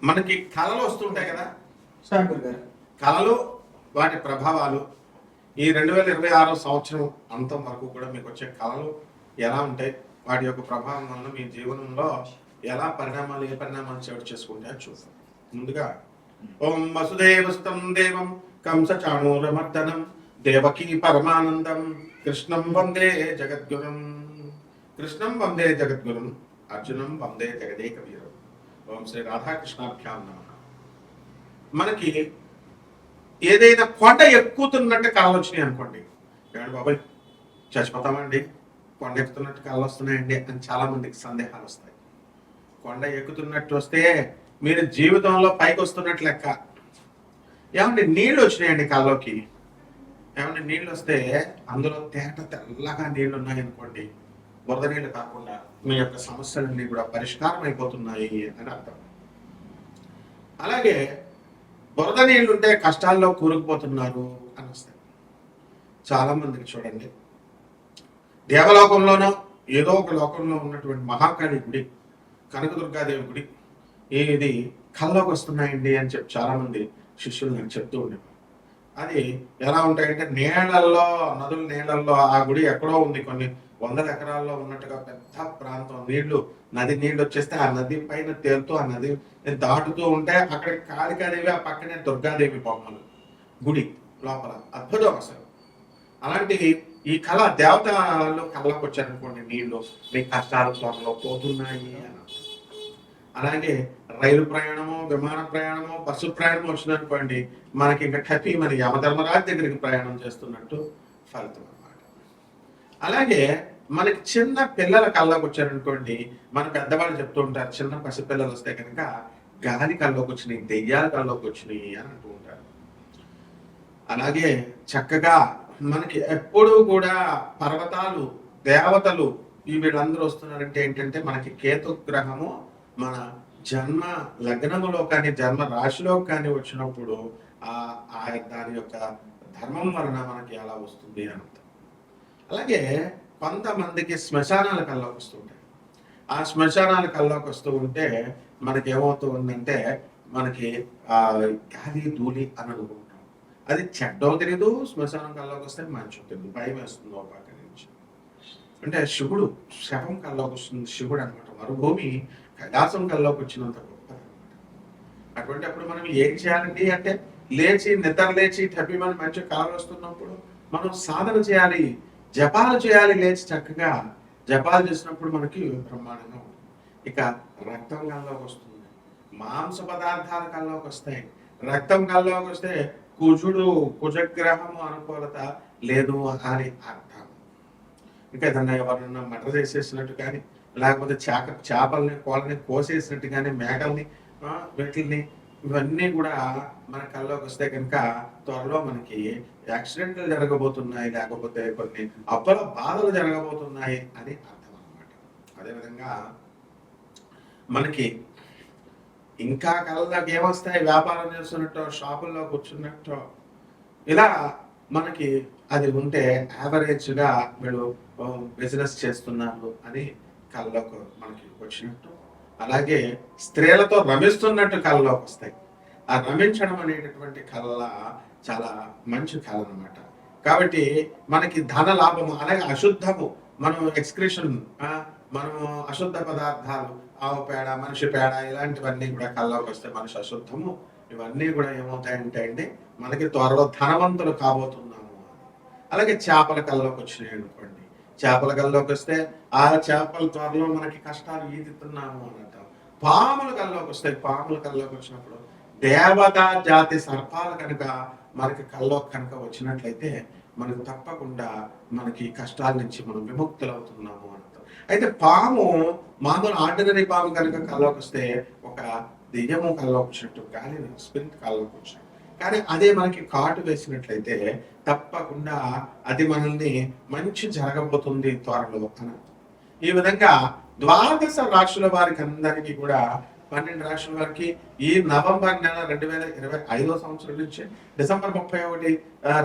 మనకి కళలు వస్తుంటాయి కదా కళలు, వాటి ప్రభావాలు ఈ 2026 సంవత్సరం అంతం వరకు కూడా మీకు వచ్చే కళలు ఎలా ఉంటాయి, వాటి యొక్క ప్రభావం వల్ల మీ జీవనంలో ఎలా ఏ పరిణామాలు చోటు చేసుకుంటాయో చూద్దాం. ముందుగా ఓం వసుదేవసుతం దేవం కంస చాణూరమర్దనం దేవకీ పరమానందం కృష్ణం వందే జగద్గురం. కృష్ణం వందే జగద్గురం, అర్జునం వందే జగదేక వీరం. ఓం శ్రీ రాధాకృష్ణాభ్యాం నమః. మనకి ఏదైనా కొండ ఎక్కుతున్నట్టు కళలు వచ్చినాయి అనుకోండి, ఏమండి బాబాయ్ చచ్చిపోతామండి, కొండ ఎక్కుతున్నట్టు కళలు వస్తున్నాయండి అని చాలా మందికి సందేహాలు వస్తాయి. కొండ ఎక్కుతున్నట్టు వస్తే మీరు జీవితంలో పైకి వస్తున్నట్టు లెక్క. ఏమండి నీళ్ళు వచ్చినాయండి కళ్ళలోకి, ఏమంటే నీళ్ళు వస్తే అందులో తెల్లగా నీళ్లు ఉన్నాయనుకోండి, బురద నీళ్ళు కాకుండా మీ యొక్క సమస్యలన్నీ కూడా పరిష్కారం అయిపోతున్నాయి అని అర్థం. అలాగే బురద నీళ్ళు ఉంటే కష్టాల్లో కూరుకుపోతున్నారు అని వస్తాయి. చాలా మందికి చూడండి, దేవలోకంలోనో ఏదో ఒక లోకంలో ఉన్నటువంటి మహాకాళి గుడి, కనకదుర్గాదేవి గుడి ఇది కళ్ళలోకి వస్తున్నాయండి అని చెప్పి చాలా మంది శిష్యులు నాకు చెప్తూ ఉండేవారు. అది ఎలా ఉంటాయంటే నీళ్ళల్లో, నదుల నీళ్ళల్లో, ఆ గుడి ఎక్కడో ఉంది, కొన్ని వందల ఎకరాల్లో ఉన్నట్టుగా పెద్ద ప్రాంతం, నది నీళ్ళు వచ్చేస్తే ఆ నది పైన తేలుతూ ఆ నది దాటుతూ ఉంటే అక్కడ కాళికాదేవి, ఆ పక్కనే దుర్గాదేవి బొమ్మలు, గుడి లోపల అద్భుతం అసలు. అలాంటి ఈ కళ దేవతలు కళ్ళకు వచ్చారనుకోండి, నీళ్లు మీ కష్టాలు త్వరలో పోతున్నాయి అని. అలాగే రైలు ప్రయాణము, విమాన ప్రయాణము, బస్సు ప్రయాణం వచ్చిందనుకోండి, మనకి ఇంకా టపి మన యమధర్మరాజు దగ్గరికి ప్రయాణం చేస్తున్నట్టు ఫలితం అన్నమాట. అలాగే మనకి చిన్న పిల్లల కళ్ళకు వచ్చారనుకోండి, మన పెద్దవాళ్ళు చెప్తూ ఉంటారు, చిన్న పసిపిల్లలు వస్తే కనుక గాలి కళ్ళలోకి వచ్చినాయి, దెయ్యాల కళ్ళలోకి వచ్చినాయి అని అంటూ ఉంటారు. అలాగే చక్కగా మనకి ఎప్పుడూ కూడా పర్వతాలు, దేవతలు వీళ్ళందరూ వస్తున్నారంటే ఏంటంటే మనకి కేతు గ్రహము మన జన్మ లగ్నములో కానీ జన్మ రాశిలో కానీ వచ్చినప్పుడు దాని యొక్క ధర్మం వలన మనకి ఎలా వస్తుంది అని అర్థం. అలాగే కొంతమందికి శ్మశానాల కల్లోకి వస్తుంటాయి. ఆ శ్మశానాల కల్లోకి వస్తూ ఉంటే మనకి ఏమవుతూ ఉందంటే మనకి గాలి ధూళి అని అనుకుంటాం. అది చెడ్డో తెలీదు, శ్మశానం కల్లోకి వస్తే మంచో తెలియదు, భయం వేస్తుంది ఒక పక్క నుంచి. అంటే శివుడు శవం కల్లోకి వస్తుంది, శివుడు అనమాట. మరుభూమి కైలాసం కల్లోకి వచ్చినంత గొప్ప అనమాట. అటువంటి అప్పుడు మనం ఏం చేయాలండి అంటే నిద్ర లేచి టపిమని మంచి కాలు వస్తున్నప్పుడు మనం సాధన చేయాలి, జపాలు చేయాలి. లేచి చక్కగా జపాలు చేసినప్పుడు మనకి బ్రహ్మాండంగా ఉంటుంది. ఇక రక్తం కల్లోకి వస్తుంది, మాంస పదార్థాల కల్లోకి వస్తాయి. రక్తం కల్లోకి వస్తే కుజగ్రహము అనుకూలత లేదు అని అర్థం. ఇంకా ఏదన్నా ఎవరన్నా మటర్ చేసేసినట్టు కానీ, లేకపోతే చేపల్ని కోళ్ళని కోసేసినట్టు కానీ, మేకల్ని వీటిని ఇవన్నీ కూడా మన కళ్ళలోకి వస్తే కనుక త్వరలో మనకి యాక్సిడెంట్లు జరగబోతున్నాయి, లేకపోతే కొన్ని అప్పల బాధలు జరగబోతున్నాయి అని అర్థం అన్నమాట. అదేవిధంగా మనకి ఇంకా కళ్ళలోకి ఏమొస్తాయి, వ్యాపారం చేస్తున్నట్టు, షాపుల్లో కూర్చున్నట్టు, ఇలా మనకి అది ఉంటే యావరేజ్గా వీళ్ళు బిజినెస్ చేస్తున్నారు అని కళ్ళలోకి మనకి వచ్చినట్టు. అలాగే స్త్రీలతో రమిస్తున్నట్టు కళ్ళలోకి వస్తాయి. ఆ రమించడం అనేటటువంటి కళ చాలా మంచి కళ అనమాట. కాబట్టి మనకి ధన లాభము, అలాగే అశుద్ధము, మనం ఎక్స్క్రిషన్, మనము అశుద్ధ పదార్థాలు, ఆవు పేడ, మనిషి పేడ, ఇలాంటివన్నీ కూడా కళ్ళలోకి వస్తే మనిషి అశుద్ధము, ఇవన్నీ కూడా ఏమవుతాయంటే అండి మనకి త్వరలో ధనవంతులు కాబోతున్నాము. అలాగే చేపల కళ్ళలోకి వచ్చినాయి అనుకోండి, చేపల కళ్ళలోకి వస్తే ఆ చేపల త్వరలో మనకి కష్టాలు ఈదుతున్నాము అని అంటాం. పాముల కళ్ళలోకి వస్తాయి, పాముల కళ్ళలోకి వచ్చినప్పుడు దేవతా జాతి సర్పాలు కనుక మనకి కళ్ళలోకి కనుక వచ్చినట్లయితే మనకు తప్పకుండా మనకి కష్టాల నుంచి మనం విముక్తులు అవుతున్నాము అని అర్థం. అయితే పాము మామూలు ఆర్డినరీ పాము కనుక కళ్ళలోకి వస్తే ఒక దెయ్యము కళ్ళలోకి వచ్చినట్టు, గాలి స్పిరిట్ కళ్ళలోకి వచ్చినట్టు. కానీ అదే మనకి కాటు వేసినట్లయితే తప్పకుండా అది మనల్ని మంచి జరగబోతుంది త్వరలో అని. ఈ విధంగా 12 రాశుల వారికి అందరికీ కూడా 12 రాశుల వారికి ఈ నవంబర్ నెల 2025 సంవత్సరం నుంచి డిసెంబర్ 31,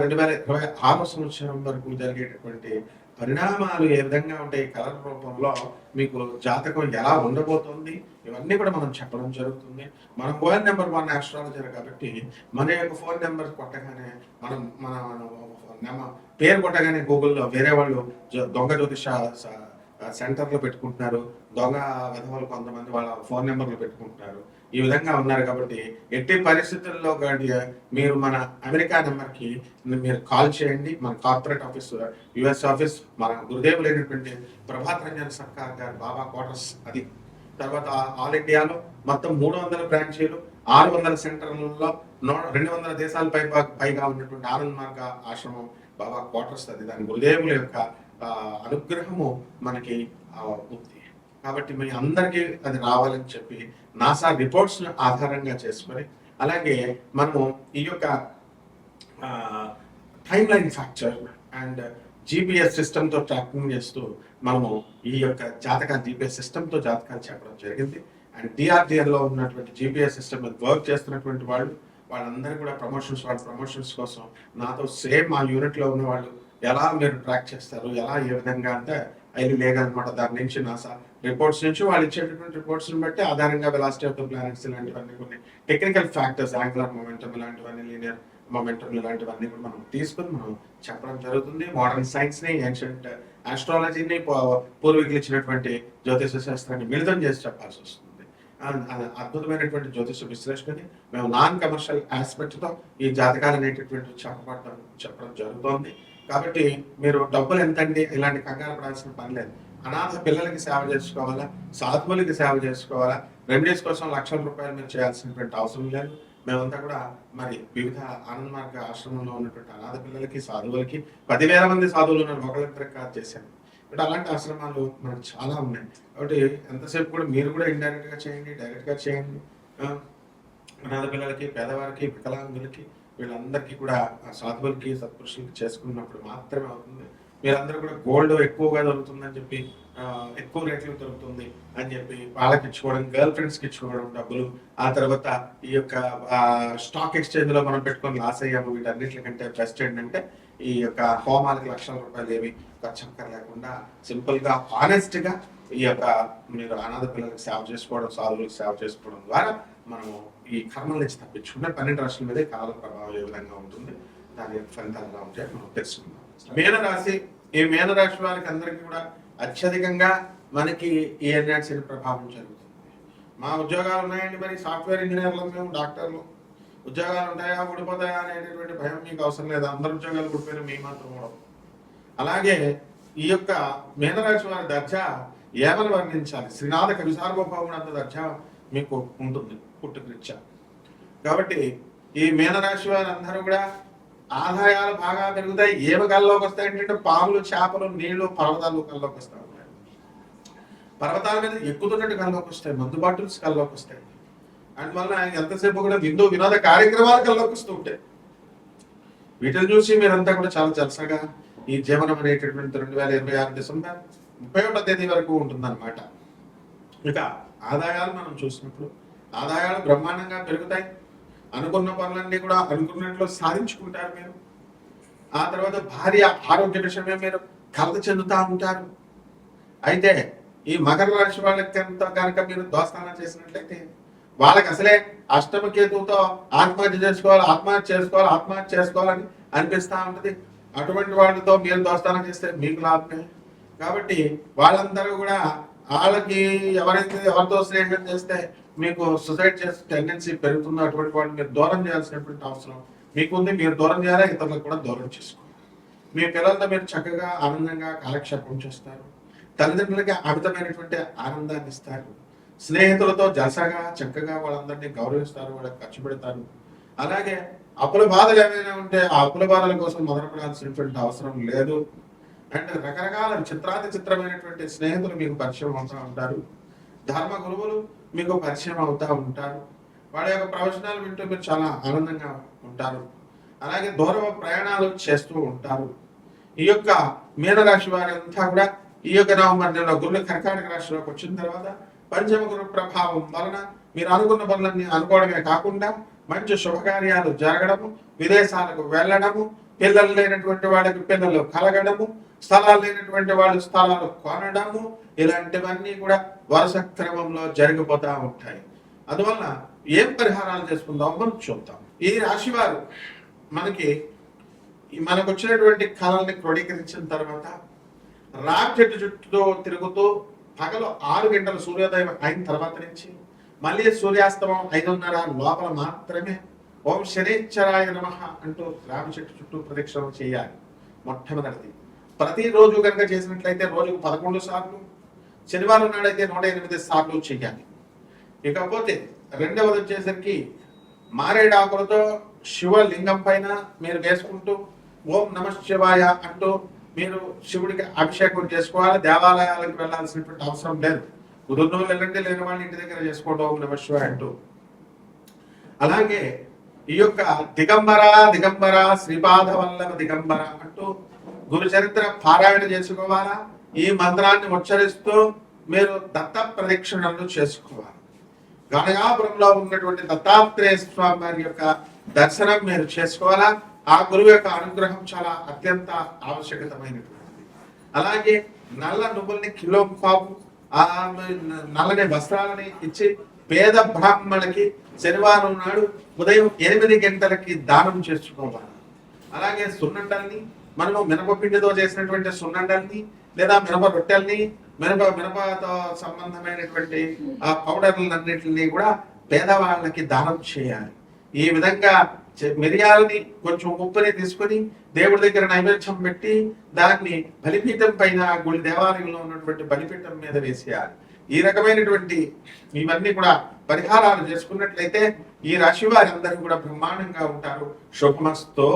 2026 సంవత్సరం వరకు జరిగేటటువంటి పరిణామాలు ఏ విధంగా ఉంటాయి, కలర్ రూపంలో మీకు జాతకం ఎలా ఉండబోతుంది, ఇవన్నీ కూడా మనం చెప్పడం జరుగుతుంది. మన ఫోన్ నెంబర్ 1 ఆస్ట్రాలజర్ కాబట్టి మన యొక్క ఫోన్ నెంబర్ కొట్టగానే మన పేరు కొట్టగానే గూగుల్లో వేరే వాళ్ళు దొంగ జ్యోతిష సెంటర్లు పెట్టుకుంటున్నారు, దొంగ విధవలు కొంతమంది వాళ్ళ ఫోన్ నెంబర్లు పెట్టుకుంటున్నారు. ఈ విధంగా ఉన్నారు కాబట్టి ఎట్టి పరిస్థితుల్లో మీరు మన అమెరికా నెంబర్కి మీరు కాల్ చేయండి. మన కార్పొరేట్ ఆఫీస్, యుఎస్ ఆఫీస్, మన గురుదేవులైనటువంటి ప్రభాత్ రంజన్ సర్కార్ గారు బాబా క్వార్టర్స్ అది. తర్వాత ఆల్ ఇండియాలో మొత్తం 300 బ్రాంచీలు, 600 సెంటర్లలో 200 దేశాల పైగా ఉన్నటువంటి ఆనంద్ మార్గ ఆశ్రమం బాబా క్వార్టర్స్ అది. దాని గురుదేవుల యొక్క అనుగ్రహము మనకి ఉంది కాబట్టి మీ అందరికీ అది రావాలని చెప్పి నాసా రిపోర్ట్స్ ఆధారంగా చేసుకొని, అలాగే మనము ఈ యొక్క టైమ్ లైన్ ఫ్యాక్చర్ అండ్ జీపీఎస్ సిస్టమ్తో ట్రాకింగ్ చేస్తూ మనము ఈ యొక్క జాతకాలు జీపీఎస్ సిస్టమ్తో జాతకాలు చెప్పడం జరిగింది. అండ్ డిఆర్డిఎల్లో ఉన్నటువంటి జీపీఎస్ సిస్టమ్ వర్క్ చేస్తున్నటువంటి వాళ్ళందరూ కూడా ప్రమోషన్స్ కోసం నాతో సేమ్ మా యూనిట్లో ఉన్న వాళ్ళు ఎలా మీరు ట్రాక్ చేస్తారు, ఎలా ఏ విధంగా అంటే అవి లేదనమాట. దాని నుంచి నాసా రిపోర్ట్స్ నుంచి వాళ్ళు ఇచ్చేటటువంటి రిపోర్ట్స్ని బట్టి ఆధారంగా వెలాసిటీ ఆఫ్ ద ప్లానెట్స్ ఇలాంటివన్నీ కొన్ని టెక్నికల్ ఫ్యాక్టర్స్, యాంగులర్ మొమెంటమ్ ఇలాంటివన్నీ, లీనియర్ మొమెంటమ్ ఇలాంటివన్నీ కూడా మనం తీసుకుని మనం చెప్పడం జరుగుతుంది. మోడర్న్ సైన్స్ని, ఏన్షియంట్ ఆస్ట్రాలజీని, పూర్వీకులు ఇచ్చినటువంటి జ్యోతిష శాస్త్రాన్ని మిళితం చేసి చెప్పాల్సి వస్తుంది. అద్భుతమైనటువంటి జ్యోతిష విశ్లేషణని మేము నాన్ కమర్షియల్ ఆస్పెక్ట్తో ఈ జాతకాలు అనేటటువంటి చెప్పడం జరుగుతోంది. కాబట్టి మీరు డబ్బులు ఎంతండి ఇలాంటి కంగారు పడాల్సిన పని లేదు. అనాథ పిల్లలకి సేవ చేసుకోవాలా, సాధువులకి సేవ చేసుకోవాలా, రెమెడీస్ కోసం లక్షల రూపాయలు మీరు చేయాల్సినటువంటి అవసరం లేదు. మేమంతా కూడా మరి వివిధ ఆనంద్ మార్గ ఆశ్రమంలో ఉన్నటువంటి అనాథ పిల్లలకి, సాధువులకి 10,000 మంది సాధువులు ఉన్నారు, ఒకళ్ళిద్దరికి కాదు చేశాను. బట్ అలాంటి ఆశ్రమాలు మనకు చాలా ఉన్నాయి. కాబట్టి ఎంతసేపు కూడా మీరు కూడా ఇండైరెక్ట్గా చేయండి, డైరెక్ట్గా చేయండి. అనాథ పిల్లలకి, పేదవారికి, వికలాంగులకి, వీళ్ళందరికీ కూడా సాధువులకి, సత్పురుషులకి చేసుకున్నప్పుడు మాత్రమే అవుతుంది. మీరందరూ కూడా గోల్డ్ ఎక్కువగా దొరుకుతుందని చెప్పి, ఎక్కువ రేట్లు దొరుకుతుంది అని చెప్పి వాళ్ళకి ఇచ్చుకోవడం, గర్ల్ ఫ్రెండ్స్కి ఇచ్చుకోవడం డబ్బులు, ఆ తర్వాత ఈ యొక్క స్టాక్ ఎక్స్చేంజ్లో మనం పెట్టుకొని లాస్ అయ్యాము. వీటన్నిటికంటే బెస్ట్ ఏంటంటే ఈ యొక్క హోమాలకి లక్షల రూపాయలు ఏవి ఖర్చు లేకుండా సింపుల్గా హానెస్ట్గా ఈ యొక్క మీరు అనాథ పిల్లలకి సేవ చేసుకోవడం, సాధువులకు సేవ చేసుకోవడం ద్వారా మనము ఈ కర్మల నుంచి తప్పించుకుంటే 12 రాశుల మీదే కాల ప్రభావం ఏ విధంగా ఉంటుంది, దాని యొక్క ఫలితాలు ఎలా ఉంటాయో మనం తెలుసుకుందాం. మీనరాశి, ఈ మీనరాశి వారికి అందరికీ కూడా అత్యధికంగా మనకి ఈ ఏలినాటి ప్రభావం జరుగుతుంది. మా ఉద్యోగాలు ఉన్నాయండి, మరి సాఫ్ట్వేర్ ఇంజనీర్లు, మేము డాక్టర్లు, ఉద్యోగాలు ఉంటాయా ఊడిపోతాయా అనేటటువంటి భయం మీకు అవసరం లేదు. అందరు ఉద్యోగాలు ఊడిపోయినా మీ మాత్రం కూడా. అలాగే ఈ యొక్క మీనరాశి వారి దర్జా ఏమని వర్ణించాలి, శ్రీనాథ కవి సార్వభౌముడంత దర్జా మీకు ఉంటుంది పుట్టుకృత్య. కాబట్టి ఈ మీనరాశి వారి అందరూ కూడా ఆదాయాలు బాగా పెరుగుతాయి. ఏమి కల్లోకి వస్తాయి అంటే పాములు, చేపలు, నీళ్లు, పర్వతాలు కల్లోకి వస్తూ ఉంటాయి. పర్వతాల మీద ఎక్కుతున్నట్టు కల్లోకి వస్తాయి, మందు బాటిల్స్ కల్లోకి వస్తాయి. అందువల్ల ఎంతసేపు కూడా వినోద కార్యక్రమాలు కల్లోకి వస్తూ ఉంటాయి. వీటిని చూసి మీరంతా కూడా చాలా జలసగా ఈ జీవనం అనేటటువంటి 2026 డిసెంబర్ 31వ తేదీ వరకు ఉంటుందన్నమాట. ఇక ఆదాయాలు మనం చూసినప్పుడు ఆదాయాలు బ్రహ్మాండంగా పెరుగుతాయి. అనుకున్న పనులన్నీ కూడా అనుకున్నట్లు సాధించుకుంటారు మీరు. ఆ తర్వాత భార్య ఆరోగ్య విషయమే మీరు కలత చెందుతూ ఉంటారు. అయితే ఈ మకర రాశి వాళ్ళకి కనుక మీరు దోస్తానం చేసినట్లయితే వాళ్ళకి అసలే అష్టమ కేతువుతో ఆత్మహత్య చేసుకోవాలని అనిపిస్తూ ఉంటుంది. అటువంటి వాళ్ళతో మీరు దోస్తానం చేస్తే మీకు లాభమే. కాబట్టి వాళ్ళందరూ కూడా వాళ్ళకి ఎవరితో స్నేహం చేస్తే మీకు సూసైడ్ చేసే టెండెన్సీ పెరుగుతుందో అటువంటి వాళ్ళు మీరు దూరం చేయాల్సినటువంటి అవసరం మీకుంది. మీరు దూరం చేయాలా, ఇతరులకు కూడా దూరం చేసుకోవాలి. మీ పిల్లలతో మీరు చక్కగా ఆనందంగా కాలక్షేపం చేస్తారు. తల్లిదండ్రులకి అమితమైనటువంటి ఆనందాన్ని ఇస్తారు. స్నేహితులతో జలసాగా చక్కగా వాళ్ళందరినీ గౌరవిస్తారు, వాళ్ళకి ఖర్చు పెడతారు. అలాగే అప్పుల బాధలు ఏమైనా ఉంటే ఆ అప్పుల బాధల కోసం మొదలుపడాల్సినటువంటి అవసరం లేదు. అండ్ రకరకాల చిత్రమైనటువంటి స్నేహితులు మీకు పరిచయం అవుతూ ఉంటారు. ధర్మ గురువులు మీకు పరిచయం అవుతూ ఉంటారు. వాళ్ళ యొక్క ప్రవచనాలు వింటూ మీరు చాలా ఆనందంగా ఉంటారు. అలాగే దూర ప్రయాణాలు చేస్తూ ఉంటారు. ఈ యొక్క మీనరాశి వారి అంతా కూడా ఈ యొక్క నవంబర్ నెలలో గురువు కర్కాటక రాశిలోకి వచ్చిన తర్వాత పంచమ గురు ప్రభావం వలన మీరు అనుకున్న పనులన్నీ అనుకోవడమే కాకుండా మంచి శుభకార్యాలు జరగడము, విదేశాలకు వెళ్ళడము, పిల్లలు లేనటువంటి వాళ్ళకి పిల్లలు కలగడము, స్థలాలు లేనటువంటి వాళ్ళు స్థలాలు కొనడము, ఇలాంటివన్నీ కూడా వరుస క్రమంలో జరిగిపోతూ ఉంటాయి. అందువల్ల ఏం పరిహారాలు చేసుకుందాం మనం చూద్దాం. ఈ రాశి వారు మనకు వచ్చినటువంటి కళల్ని క్రోడీకరించిన తర్వాత రావి చెట్టు చుట్టూ తిరుగుతూ పగలు 6 గంటల సూర్యోదయం అయిన తర్వాత నుంచి మళ్ళీ సూర్యాస్తమం 5:30 లోపల మాత్రమే ఓం శనేశ్వరాయ నమః అంటూ రావి చెట్టు చుట్టూ ప్రదక్షిణ చేయాలి. మొట్టమొదటిది. ప్రతిరోజు కనుక చేసినట్లయితే రోజుకు 11 సార్లు, శనివారం నాడైతే 108 సార్లు చేయాలి. ఇకపోతే రెండవది వచ్చేసరికి మారేడాకులతో శివలింగం పైన మీరు వేసుకుంటూ ఓం నమః శివాయ అంటూ మీరు శివుడికి అభిషేకం చేసుకోవాలి. దేవాలయాలకు వెళ్ళాల్సినటువంటి అవసరం లేదు. కుదురునోళ్ళు వెళ్ళండి, లేని వాళ్ళు ఇంటి దగ్గర చేసుకోవడం ఓం నమః శివాయ అంటూ. అలాగే ఈ యొక్క దిగంబర శ్రీపాద వల్లభ దిగంబర అంటూ గురు చరిత్ర పారాయణ చేసుకోవాలా. ఈ మంత్రాన్ని ఉచ్చరిస్తూ మీరు దత్త ప్రదక్షిణలు చేసుకోవాలి. గణగాపురంలో ఉన్నటువంటి దత్తాత్రేయ స్వామి వారి యొక్క దర్శనం మీరు చేసుకోవాలా. ఆ గురువు యొక్క అనుగ్రహం చాలా అత్యంత ఆవశ్యకతమైనటువంటిది. అలాగే నల్ల నువ్వుల్ని కిలో పాపు, ఆ నల్లని వస్త్రాలని ఇచ్చి పేద బ్రాహ్మణులకి శనివారం నాడు ఉదయం 8 గంటలకి దానం చేసుకోవాలి. అలాగే సున్నండల్ని మనము మినపపిండితో చేసినటువంటి సున్నండల్ని లేదా మినప రొట్టెల్ని మినపతో సంబంధమైనటువంటి ఆ పౌడర్లన్నింటినీ కూడా పేదవాళ్ళకి దానం చేయాలి. ఈ విధంగా మిరియాలని కొంచెం ఉప్పుని తీసుకొని దేవుడి దగ్గర నైవేద్యం పెట్టి దాన్ని బలిపీఠం పైన గుడి దేవాలయంలో ఉన్నటువంటి బలిపీఠం మీద వేసేయాలి. ఈ రకమైనటువంటి ఇవన్నీ కూడా పరిహారాలు చేసుకున్నట్లయితే ఈ రాశి వారి అందరూ కూడా బ్రహ్మాండంగా ఉంటారు. శుభమస్తో.